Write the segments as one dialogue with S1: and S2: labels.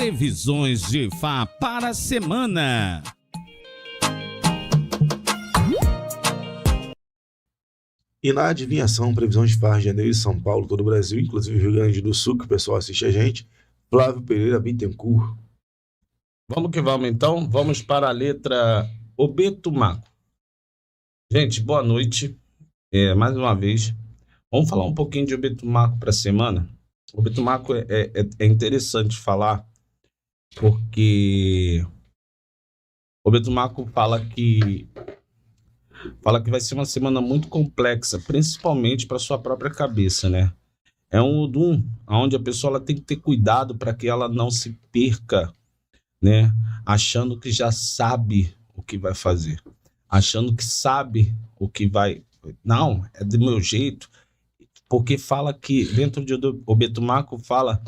S1: Previsões de Ifá para a semana.
S2: E na adivinhação, previsão de Ifá, janeiro, São Paulo, todo o Brasil, inclusive Rio Grande do Sul, que o pessoal assiste a gente, Flávio Pereira Bittencourt.
S3: Vamos que vamos, então. Vamos para a letra Obetumaco. Gente, boa noite. Mais uma vez, vamos falar um pouquinho de Obetumaco para a semana. Obetumaco é interessante falar, porque Obetumaco fala que vai ser uma semana muito complexa, principalmente para sua própria cabeça, né? É um Odum onde a pessoa ela tem que ter cuidado para que ela não se perca, né? Achando que já sabe o que vai fazer, achando que sabe o que vai... Não, é do meu jeito, porque fala que, dentro de Obetumaco, fala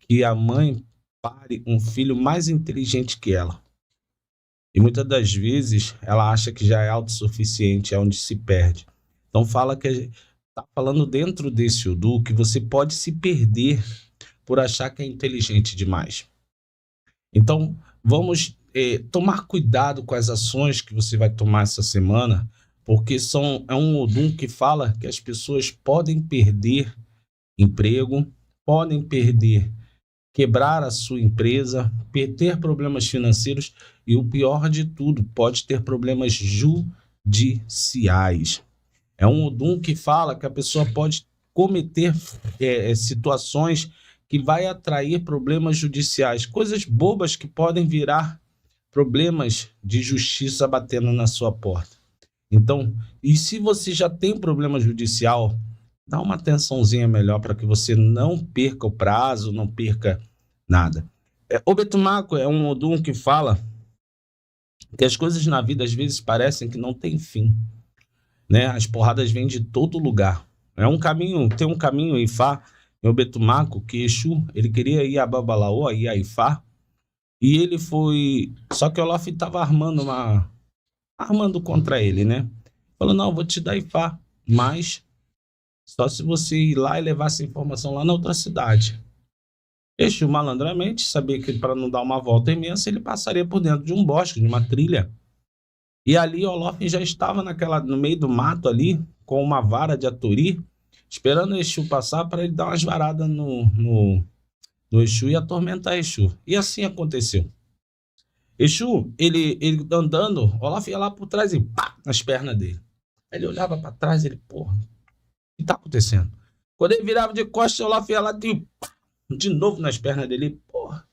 S3: que a mãe pare um filho mais inteligente que ela. E muitas das vezes ela acha que já é autossuficiente, é onde se perde. Então fala que está falando dentro desse Odu que você pode se perder por achar que é inteligente demais. Então vamos tomar cuidado com as ações que você vai tomar essa semana, porque é um Odum que fala que as pessoas podem perder emprego, podem quebrar a sua empresa, ter problemas financeiros e, o pior de tudo, pode ter problemas judiciais. É um Odum que fala que a pessoa pode cometer situações que vai atrair problemas judiciais, coisas bobas que podem virar problemas de justiça batendo na sua porta. Então, e se você já tem problema judicial, dá uma atençãozinha melhor para que você não perca o prazo, não perca nada. Obetumaco é um Odum que fala que as coisas na vida às vezes parecem que não tem fim, né? As porradas vêm de todo lugar. Tem um caminho em Ifá, em Obetumaco, que Exu, ele queria ir a Babalaô, ir a Ifá, e ele foi... Só que o Olaf estava armando contra ele, né? Falou, não, vou te dar Ifá, mas só se você ir lá e levar essa informação lá na outra cidade. Exu, malandramente, sabia que para não dar uma volta imensa, ele passaria por dentro de um bosque, de uma trilha. E ali Olaf já estava no meio do mato ali, com uma vara de aturi, esperando Exu passar para ele dar umas varadas no Exu e atormentar Exu. E assim aconteceu. Exu, ele andando, Olaf ia lá por trás e pá, nas pernas dele. Ele olhava para trás e ele, porra, o que tá acontecendo? Quando ele virava de costas, Olaf ia lá de novo nas pernas dele. Porra,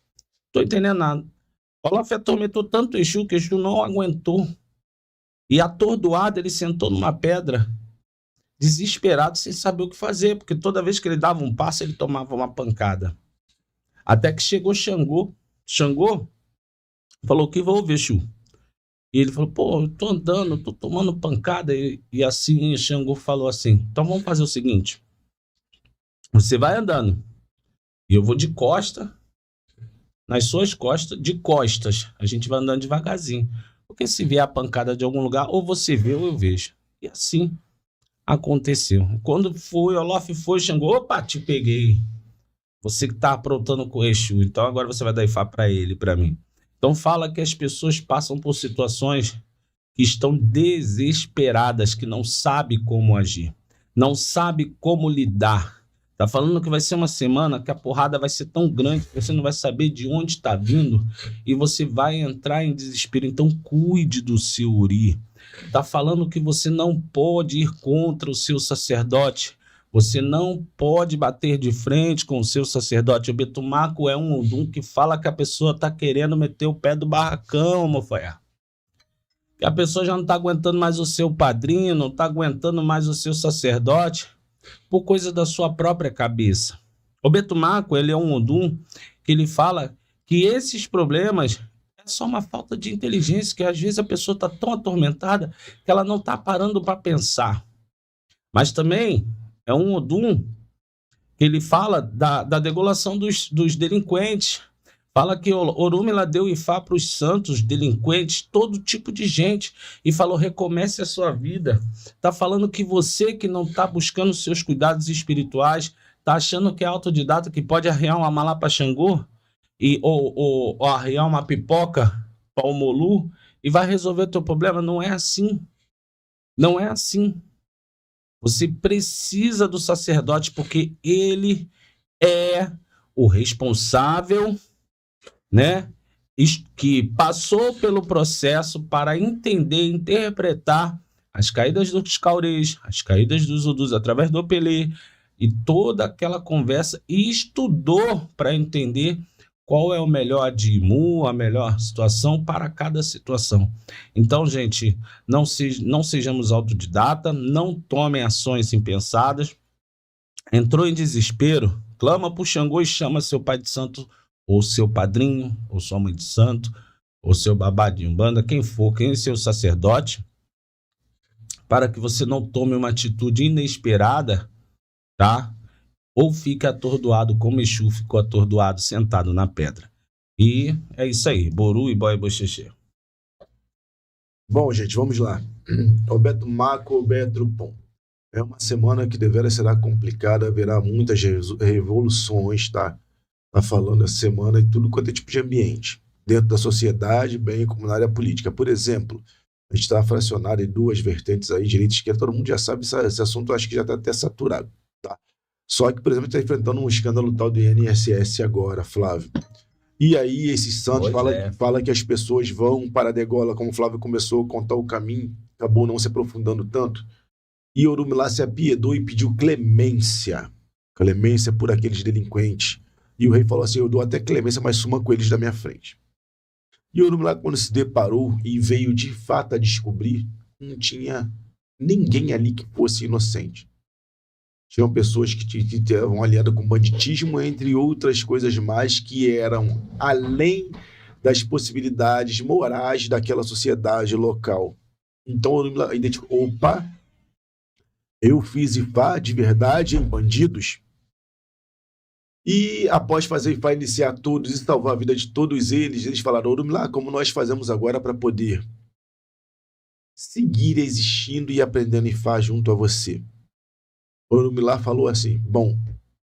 S3: tô entendendo nada. Olaf atormentou tanto Exu que Exu não aguentou. E atordoado, ele sentou numa pedra, desesperado, sem saber o que fazer, porque toda vez que ele dava um passo, ele tomava uma pancada. Até que chegou Xangô. Xangô falou, que vou ver, Exu. E ele falou, pô, eu tô andando, tô tomando pancada. E assim, Xangô falou assim, então vamos fazer o seguinte, você vai andando, e eu vou de costa, nas suas costas, de costas. A gente vai andando devagarzinho. Porque se vier a pancada de algum lugar, ou você vê ou eu vejo. E assim aconteceu. Quando foi, Olaf foi, Xangô, opa, te peguei. Você que tá aprontando com o Exu, então agora você vai dar Ifá para ele, para mim. Então fala que as pessoas passam por situações que estão desesperadas, que não sabem como agir, não sabem como lidar. Tá falando que vai ser uma semana que a porrada vai ser tão grande que você não vai saber de onde está vindo e você vai entrar em desespero. Então cuide do seu Uri. Tá falando que você não pode ir contra o seu sacerdote. Você não pode bater de frente com o seu sacerdote. O Obetumaco é um Odum que fala que a pessoa tá querendo meter o pé do barracão, Mofaiá. Que a pessoa já não tá aguentando mais o seu padrinho, não tá aguentando mais o seu sacerdote, por coisa da sua própria cabeça. O Obetumaco, ele é um Odum que ele fala que esses problemas é só uma falta de inteligência, que às vezes a pessoa está tão atormentada que ela não está parando para pensar. Mas também é um Odum que ele fala da degolação dos delinquentes. Fala que Orúmila deu Ifá para os santos, delinquentes, todo tipo de gente. E falou, recomece a sua vida. Tá falando que você que não tá buscando seus cuidados espirituais, tá achando que é autodidata, que pode arrear uma mala para Xangô? ou arriar uma pipoca para o Molu e vai resolver o teu problema. Não é assim. Não é assim. Você precisa do sacerdote porque ele é o responsável, né? Que passou pelo processo para entender, interpretar as caídas dos caurês, as caídas dos udus através do Pelé e toda aquela conversa e estudou para entender qual é o melhor dimu, a melhor situação para cada situação. Então, gente, não sejamos autodidata, não tomem ações impensadas. Entrou em desespero, clama para o Xangô e chama seu pai de santo, ou seu padrinho, ou sua mãe de santo, ou seu babá de umbanda, quem for, quem é seu sacerdote, para que você não tome uma atitude inesperada, tá? Ou fique atordoado como Exu ficou atordoado sentado na pedra. E é isso aí, Boru e Boy Bochechê.
S2: Bom, gente, vamos lá. Roberto Marco, Roberto Pom. É uma semana que deverá será complicada, haverá muitas revoluções, tá? Tá falando essa semana em tudo quanto é tipo de ambiente, dentro da sociedade, bem como na área política. Por exemplo, a gente está fracionado em duas vertentes aí, direita e esquerda, todo mundo já sabe esse assunto, acho que já está até saturado, tá? Só que, por exemplo, está enfrentando um escândalo tal do INSS agora, Flávio. E aí, esses santos fala que as pessoas vão para a degola, como o Flávio começou a contar o caminho, acabou não se aprofundando tanto. E Orumilá se apiedou e pediu clemência por aqueles delinquentes. E o rei falou assim, eu dou até clemência, mas suma com eles da minha frente. E Orumilá, quando se deparou e veio de fato a descobrir, não tinha ninguém ali que fosse inocente. Tinham pessoas que estavam aliadas com banditismo, entre outras coisas mais, que eram além das possibilidades morais daquela sociedade local. Então Orumilá identificou, opa, eu fiz Ifá de verdade em bandidos. E após fazer Ifá iniciar todos e salvar a vida de todos eles falaram, Orumilá, como nós fazemos agora para poder seguir existindo e aprendendo Ifá junto a você? Orumilá falou assim, bom,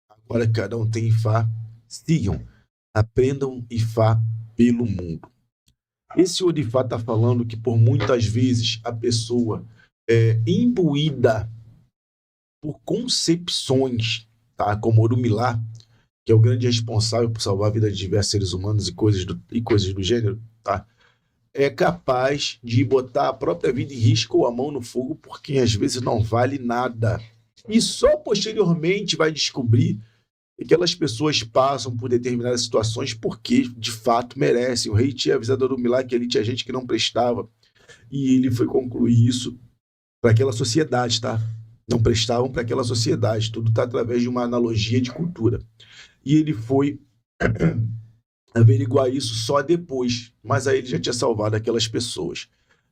S2: agora que cada um tem Ifá, sigam, aprendam Ifá pelo mundo. Esse Orifá está falando que por muitas vezes a pessoa é imbuída por concepções, tá? Como Orumilá, que é o grande responsável por salvar a vida de diversos seres humanos e coisas do gênero, tá? É capaz de botar a própria vida em risco ou a mão no fogo, porque às vezes não vale nada. E só posteriormente vai descobrir que aquelas pessoas passam por determinadas situações porque, de fato, merecem. O rei tinha avisado Orumilá que ali tinha gente que não prestava. E ele foi concluir isso para aquela sociedade, tá? Não prestavam para aquela sociedade. Tudo está através de uma analogia de cultura. E ele foi averiguar isso só depois. Mas aí ele já tinha salvado aquelas pessoas.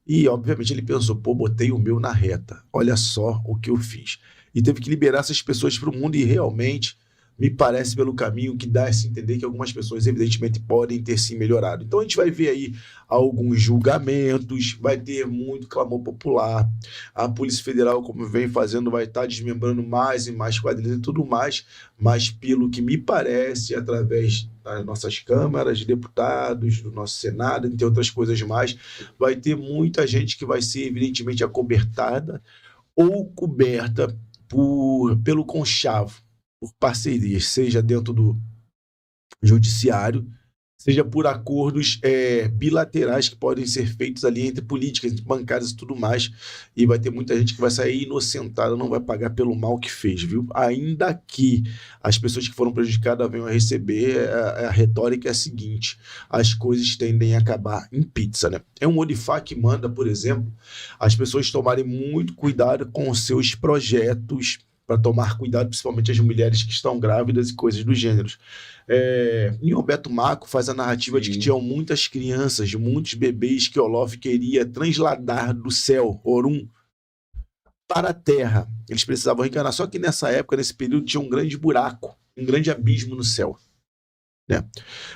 S2: E, obviamente, ele pensou, pô, botei o meu na reta. Olha só o que eu fiz. E teve que liberar essas pessoas para o mundo e realmente me parece pelo caminho que dá a se entender que algumas pessoas evidentemente podem ter sim melhorado. Então a gente vai ver aí alguns julgamentos, vai ter muito clamor popular, a Polícia Federal, como vem fazendo, vai estar desmembrando mais e mais quadrilhas e tudo mais, mas pelo que me parece, através das nossas câmaras de deputados, do nosso Senado, entre outras coisas mais, vai ter muita gente que vai ser evidentemente acobertada ou coberta pelo conchavo, por parcerias, seja dentro do judiciário, seja por acordos bilaterais que podem ser feitos ali entre políticas, entre bancárias e tudo mais, e vai ter muita gente que vai sair inocentada, não vai pagar pelo mal que fez, viu? Ainda que as pessoas que foram prejudicadas venham a receber, a retórica é a seguinte, as coisas tendem a acabar em pizza, né? É um Orifá que manda, por exemplo, as pessoas tomarem muito cuidado com os seus projetos, para tomar cuidado, principalmente as mulheres que estão grávidas e coisas do gênero. Em Roberto Marco faz a narrativa de que tinham muitas crianças, muitos bebês que Olof queria transladar do céu, Orum, para a terra. Eles precisavam reencarnar, só que nessa época, nesse período, tinha um grande buraco, um grande abismo no céu. Né?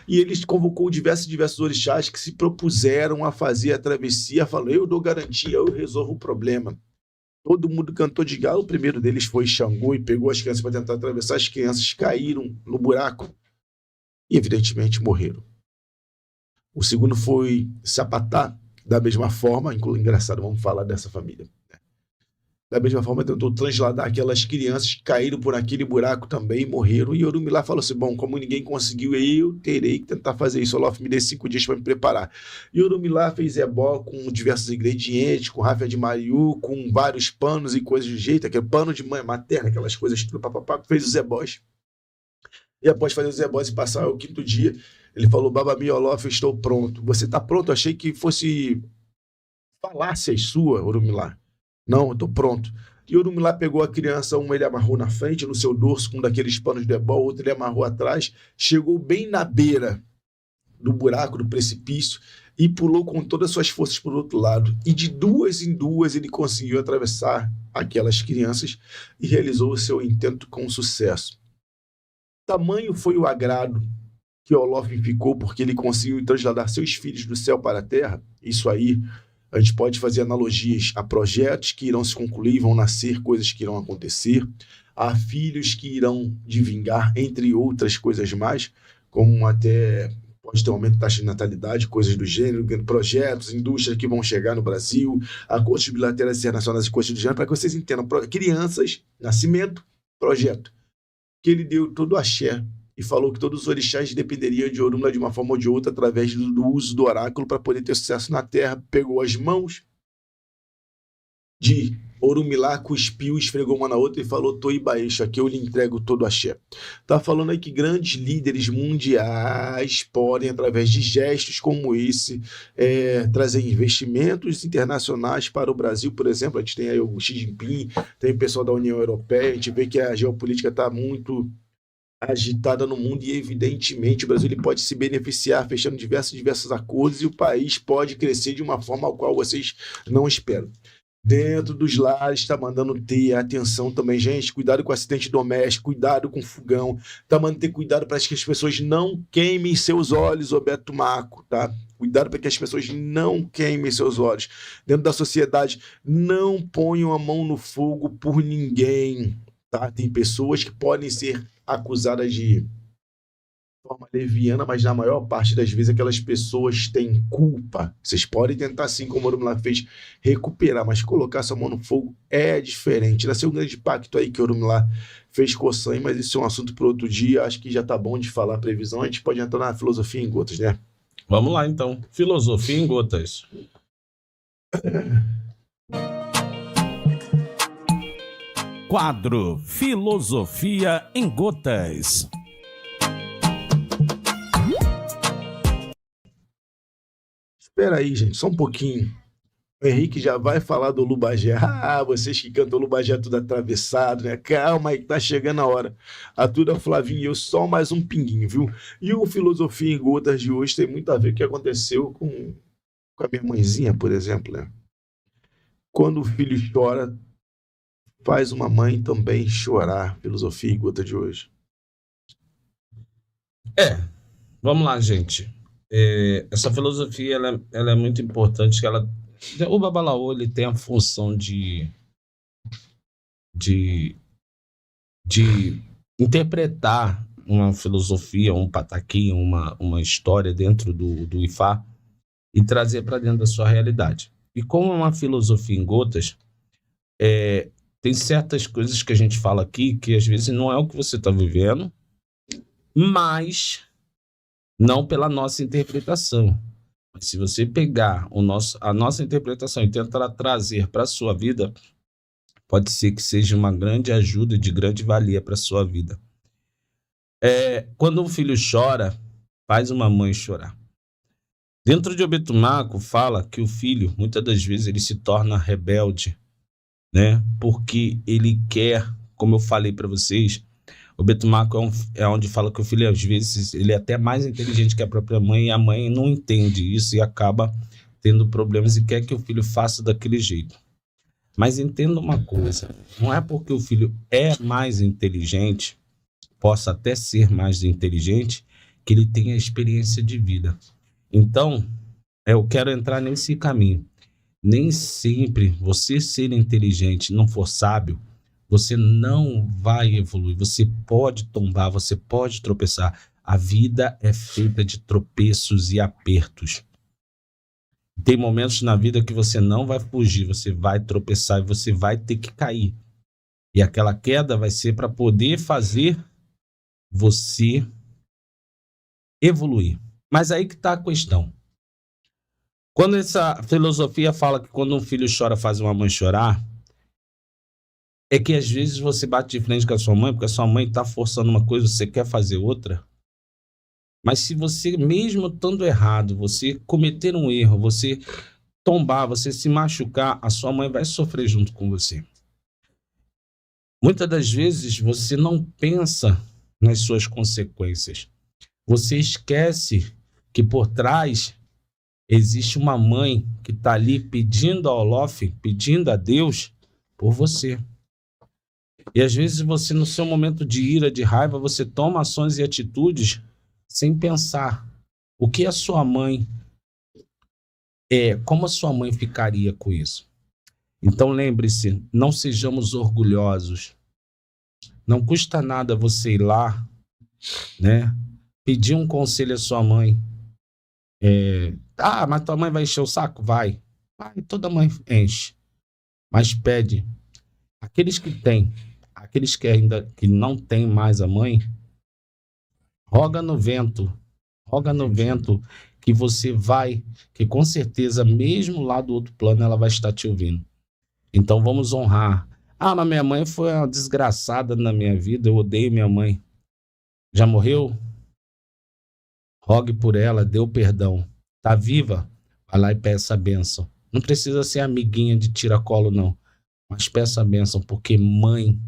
S2: E eles convocou diversos orixás que se propuseram a fazer a travessia, falando, eu dou garantia, eu resolvo o problema. Todo mundo cantou de galo, o primeiro deles foi Xangô e pegou as crianças para tentar atravessar, as crianças caíram no buraco. e, evidentemente, morreram. O segundo foi Sapatá, da mesma forma, engraçado, vamos falar dessa família. Da mesma forma, tentou transladar aquelas crianças que caíram por aquele buraco também e morreram. E Orumilá falou assim, bom, como ninguém conseguiu, eu terei que tentar fazer isso. Olof me dê 5 dias para me preparar. E Orumilá fez ebó com diversos ingredientes, com ráfia de mariú, com vários panos e coisas do jeito, aquele pano de mãe materna, aquelas coisas tudo, papapá, fez os ebós. E após fazer os ebós e passar o 5º dia, ele falou, Babami Olof, eu estou pronto. Você está pronto? Eu achei que fosse falácia sua, Orumilá. Não, eu estou pronto. E Orumilá pegou a criança, uma ele amarrou na frente, no seu dorso, com um daqueles panos de ebó, outro ele amarrou atrás, chegou bem na beira do buraco, do precipício, e pulou com todas as suas forças para o outro lado. E de 2 em 2 ele conseguiu atravessar aquelas crianças e realizou o seu intento com sucesso. Tamanho foi o agrado que Olof ficou, porque ele conseguiu trasladar seus filhos do céu para a terra. Isso aí, a gente pode fazer analogias a projetos que irão se concluir, vão nascer coisas que irão acontecer, a filhos que irão de vingar, entre outras coisas mais, como até pode ter um aumento da taxa de natalidade, coisas do gênero, projetos, indústrias que vão chegar no Brasil, acordos bilaterais internacionais e coisas do gênero, para que vocês entendam. Crianças, nascimento, projeto. Que ele deu todo o axé e falou que todos os orixás dependeriam de Orumilá de uma forma ou de outra através do uso do oráculo para poder ter sucesso na terra. Pegou as mãos de Orumilá, cuspiu, esfregou uma na outra e falou, Toibaeixo, aqui eu lhe entrego todo o axé. Tá falando aí que grandes líderes mundiais podem, através de gestos como esse, trazer investimentos internacionais para o Brasil, por exemplo. A gente tem aí o Xi Jinping, tem o pessoal da União Europeia, a gente vê que a geopolítica está muito agitada no mundo e, evidentemente, o Brasil ele pode se beneficiar fechando diversos acordos e o país pode crescer de uma forma ao qual vocês não esperam. Dentro dos lares, está mandando ter atenção também, gente, cuidado com acidente doméstico, cuidado com fogão, está mandando ter cuidado para que as pessoas não queimem seus olhos, ô Beto Marco, tá? Cuidado para que as pessoas não queimem seus olhos. Dentro da sociedade, não ponham a mão no fogo por ninguém, tá? Tem pessoas que podem ser acusadas de forma leviana, mas na maior parte das vezes aquelas pessoas têm culpa. Vocês podem tentar, assim como o Orumilá fez, recuperar, mas colocar sua mão no fogo é diferente. Nasceu um grande pacto aí que o Orumilá fez com o Ossan, mas isso é um assunto para outro dia. Acho que já tá bom de falar a previsão. A gente pode entrar na filosofia em gotas, né?
S3: Vamos lá, então. Filosofia em gotas.
S1: Quadro Filosofia em Gotas.
S2: Espera aí, gente, só um pouquinho. O Henrique já vai falar do Lubagé. Ah, vocês que cantam Lubagé tudo atravessado, né? Calma aí, tá chegando a hora. Atura, Flavinho e eu, só mais um pinguinho, viu? E o Filosofia em Gotas de hoje tem muito a ver com o que aconteceu com a minha mãezinha, por exemplo, né? Quando o filho chora, faz uma mãe também chorar. Filosofia em Gotas de hoje.
S3: Vamos lá, gente. Essa filosofia ela é muito importante. O Babalaô ele tem a função de interpretar uma filosofia, um pataquim, uma história dentro do Ifá e trazer para dentro da sua realidade. E como é uma filosofia em gotas, tem certas coisas que a gente fala aqui que às vezes não é o que você está vivendo, mas não pela nossa interpretação. Mas se você pegar a nossa interpretação e tentar trazer para a sua vida, pode ser que seja uma grande ajuda, de grande valia para a sua vida. Quando um filho chora, faz uma mãe chorar. Dentro de Obetumaco fala que o filho, muitas das vezes, ele se torna rebelde, né? Porque ele quer, como eu falei para vocês, o Betumaco é onde fala que o filho, às vezes, ele é até mais inteligente que a própria mãe, e a mãe não entende isso e acaba tendo problemas e quer que o filho faça daquele jeito. Mas entenda uma coisa, não é porque o filho é mais inteligente, possa até ser mais inteligente, que ele tenha experiência de vida. Então, eu quero entrar nesse caminho. Nem sempre você ser inteligente, não for sábio, você não vai evoluir, você pode tombar, você pode tropeçar. A vida é feita de tropeços e apertos. Tem momentos na vida que você não vai fugir, você vai tropeçar e você vai ter que cair. E aquela queda vai ser para poder fazer você evoluir. Mas aí que está a questão. Quando essa filosofia fala que quando um filho chora faz uma mãe chorar, é que às vezes você bate de frente com a sua mãe, porque a sua mãe está forçando uma coisa, você quer fazer outra. Mas se você, mesmo estando errado, você cometer um erro, você tombar, você se machucar, a sua mãe vai sofrer junto com você. Muitas das vezes você não pensa nas suas consequências. Você esquece que por trás existe uma mãe que está ali pedindo a Olof, pedindo a Deus por você. E às vezes você, no seu momento de ira, de raiva, você toma ações e atitudes sem pensar o que a sua mãe como a sua mãe ficaria com isso. Então lembre-se, não sejamos orgulhosos. Não custa nada você ir lá, né, pedir um conselho à sua mãe. Mas tua mãe vai encher o saco? Vai, toda mãe enche. Mas pede. Aqueles que têm, aqueles que ainda que não têm mais a mãe, roga no vento que você vai, que com certeza, mesmo lá do outro plano, ela vai estar te ouvindo. Então vamos honrar. Mas minha mãe foi uma desgraçada na minha vida, eu odeio minha mãe. Já morreu? Rogue por ela, dê o perdão. Tá viva? Vai lá e peça a bênção. Não precisa ser amiguinha de tiracolo, não. Mas peça a bênção, porque mãe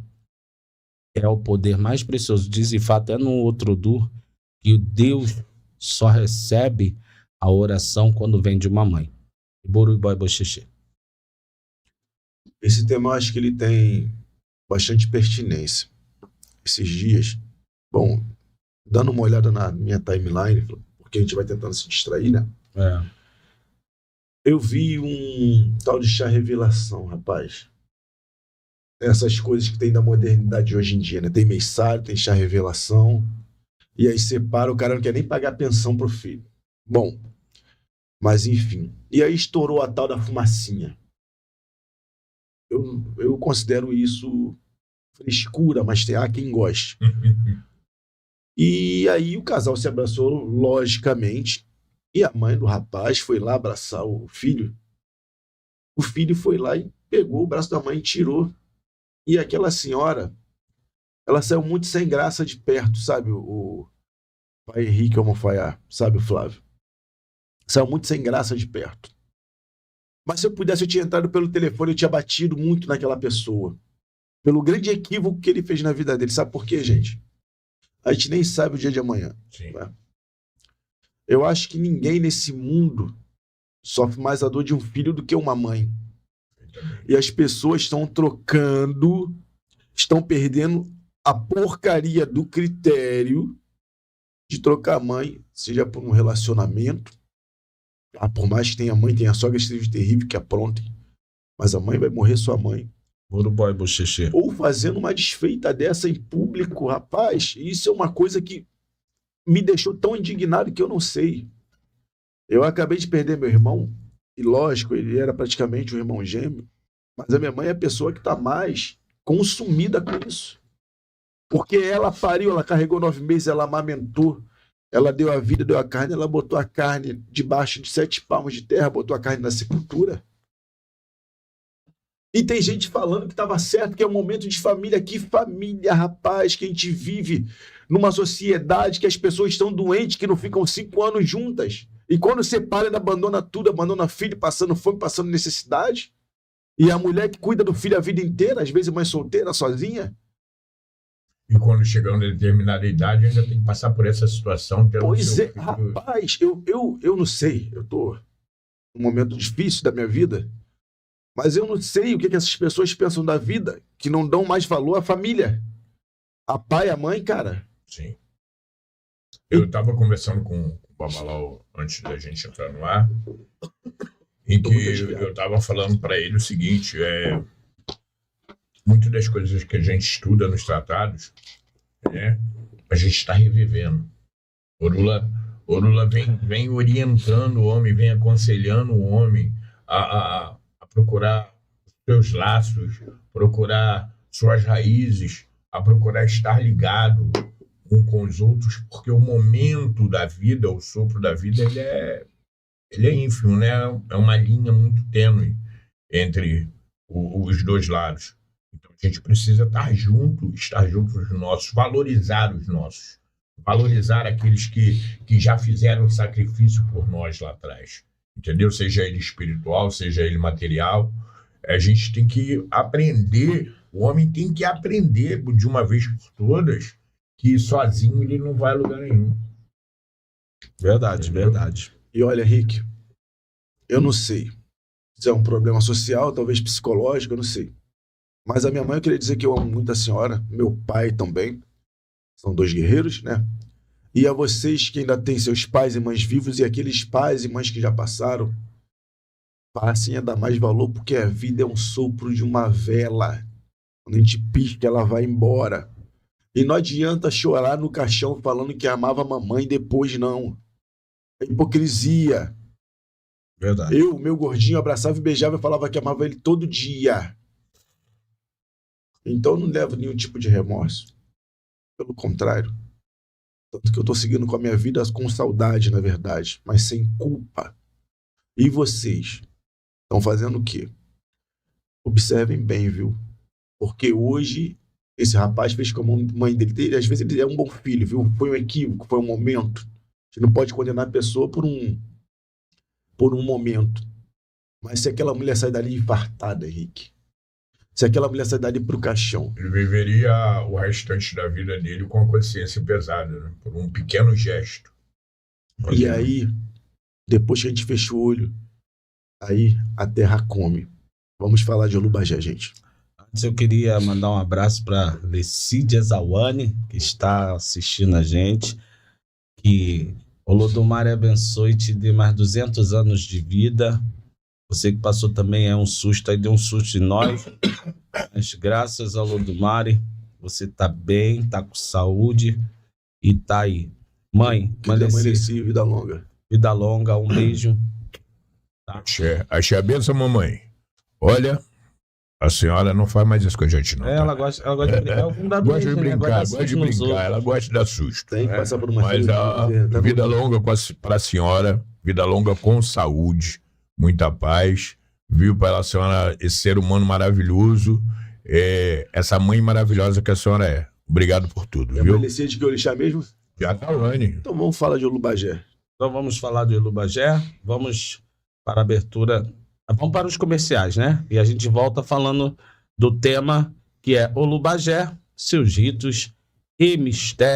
S3: é o poder mais precioso. Diz e fato, no outro Odu, que Deus só recebe a oração quando vem de uma mãe. Borubói boxexê.
S2: Esse tema eu acho que ele tem bastante pertinência. Esses dias, bom, dando uma olhada na minha timeline, porque a gente vai tentando se distrair, né? Eu vi um tal de chá revelação, rapaz. Essas coisas que tem da modernidade de hoje em dia, né? Tem mensário, tem chá revelação, e aí separa, o cara não quer nem pagar pensão pro filho. Bom, mas enfim. E aí estourou a tal da fumacinha. Eu considero isso frescura, mas há quem goste. E aí o casal se abraçou, logicamente, e a mãe do rapaz foi lá abraçar o filho. O filho foi lá e pegou o braço da mãe e tirou. E aquela senhora, ela saiu muito sem graça de perto, sabe? O pai Henrique Almofaiá, sabe o Flávio? Saiu muito sem graça de perto. Mas se eu pudesse, eu tinha entrado pelo telefone, eu tinha batido muito naquela pessoa. Pelo grande equívoco que ele fez na vida dele. Sabe por quê, gente? A gente nem sabe o dia de amanhã. Né? Eu acho que ninguém nesse mundo sofre mais a dor de um filho do que uma mãe. E as pessoas estão trocando, estão perdendo a porcaria do critério de trocar a mãe, seja por um relacionamento. Por mais que tenha mãe, tenha sogra, esteja terrível, que aprontem. Mas a mãe vai morrer sua mãe.
S3: Borubói boxexê.
S2: Ou fazendo uma desfeita dessa em público, rapaz. Isso é uma coisa que me deixou tão indignado que eu não sei. Eu acabei de perder meu irmão, e lógico, ele era praticamente um irmão gêmeo, mas a minha mãe é a pessoa que está mais consumida com isso. Porque ela pariu, ela carregou 9 meses, ela amamentou, ela deu a vida, deu a carne, ela botou a carne debaixo de 7 palmos de terra, botou a carne na sepultura. E tem gente falando que estava certo, que é um momento de família. Que família, rapaz, que a gente vive numa sociedade que as pessoas estão doentes, que não ficam 5 anos juntas. E quando separa, ainda abandona tudo, abandona filho, passando fome, passando necessidade. E a mulher que cuida do filho a vida inteira, às vezes mãe solteira, sozinha.
S4: E quando chega a uma determinada idade, ainda tem que passar por essa situação.
S2: Pois é, rapaz, eu não sei. Eu estou num momento difícil da minha vida. Mas eu não sei o que essas pessoas pensam da vida, que não dão mais valor à família. A pai e a mãe, cara.
S4: Sim. Eu estava conversando com o Babalau antes da gente entrar no ar, em que eu estava falando para ele o seguinte, muitas das coisas que a gente estuda nos tratados, né, a gente está revivendo. Orula vem orientando o homem, vem aconselhando o homem a procurar seus laços, procurar suas raízes, a procurar estar ligado um com os outros, porque o momento da vida, o sopro da vida, ele é ínfimo, né? É uma linha muito tênue entre os dois lados. Então a gente precisa estar junto dos nossos, valorizar os nossos, valorizar aqueles que já fizeram sacrifício por nós lá atrás, entendeu? Seja ele espiritual, seja ele material. A gente tem que aprender, o homem tem que aprender de uma vez por todas que sozinho ele não vai a lugar nenhum.
S3: Verdade, verdade.
S2: E olha, Rick, eu não sei se é um problema social, talvez psicológico, eu não sei. Mas a minha mãe, eu queria dizer que eu amo muito a senhora, meu pai também. São dois guerreiros, né? E a vocês que ainda têm seus pais e mães vivos e aqueles pais e mães que já passaram, passem a dar mais valor, porque a vida é um sopro de uma vela. Quando a gente pisca, ela vai embora. E não adianta chorar no caixão falando que amava a mamãe depois, não. É hipocrisia.
S3: Verdade.
S2: Eu, meu gordinho, abraçava e beijava e falava que amava ele todo dia. Então eu não levo nenhum tipo de remorso. Pelo contrário. Tanto que eu tô seguindo com a minha vida com saudade, na verdade, mas sem culpa. E vocês estão fazendo o quê? Observem bem, viu? Porque hoje esse rapaz fez como a mãe dele. Às vezes ele é um bom filho, viu? Foi um equívoco, foi um momento. A gente não pode condenar a pessoa por um momento. Mas se aquela mulher sair dali infartada, Henrique, se aquela mulher sair dali pro caixão,
S4: Ele viveria o restante da vida dele com a consciência pesada, né? Por um pequeno gesto.
S2: e aí, depois que a gente fecha o olho, aí a terra come. Vamos falar de Olubajé, gente.
S3: Antes eu queria mandar um abraço para Lecídia Zawane, que está assistindo a gente. Que Olodumare abençoe e te dê mais 200 anos de vida. Você que passou também é um susto, aí deu um susto em nós. Mas graças ao Olodumare, você tá bem, tá com saúde e tá aí. Mãe,
S2: Amanheci, vida longa.
S3: vida longa, um beijo. Tá?
S4: Achei a benção, mamãe. Olha, a senhora não faz mais isso com a gente, não. Tá?
S3: Ela gosta de brincar.
S4: Gosta de brincar, ela gosta de dar susto.
S2: Tem que passar por uma
S4: Mas
S2: fila,
S4: vida longa para a senhora, vida longa com saúde, muita paz, viu, para a senhora esse ser humano maravilhoso, essa mãe maravilhosa que a senhora é. Obrigado por tudo,
S2: E a
S4: viu?
S2: Lecídia de que orixá mesmo?
S4: Jatawane.
S2: Então vamos falar de Olubajé.
S3: Então vamos falar do Olubajé, vamos para a abertura, vamos para os comerciais, né? E a gente volta falando do tema que é Olubajé, seus ritos e mistérios.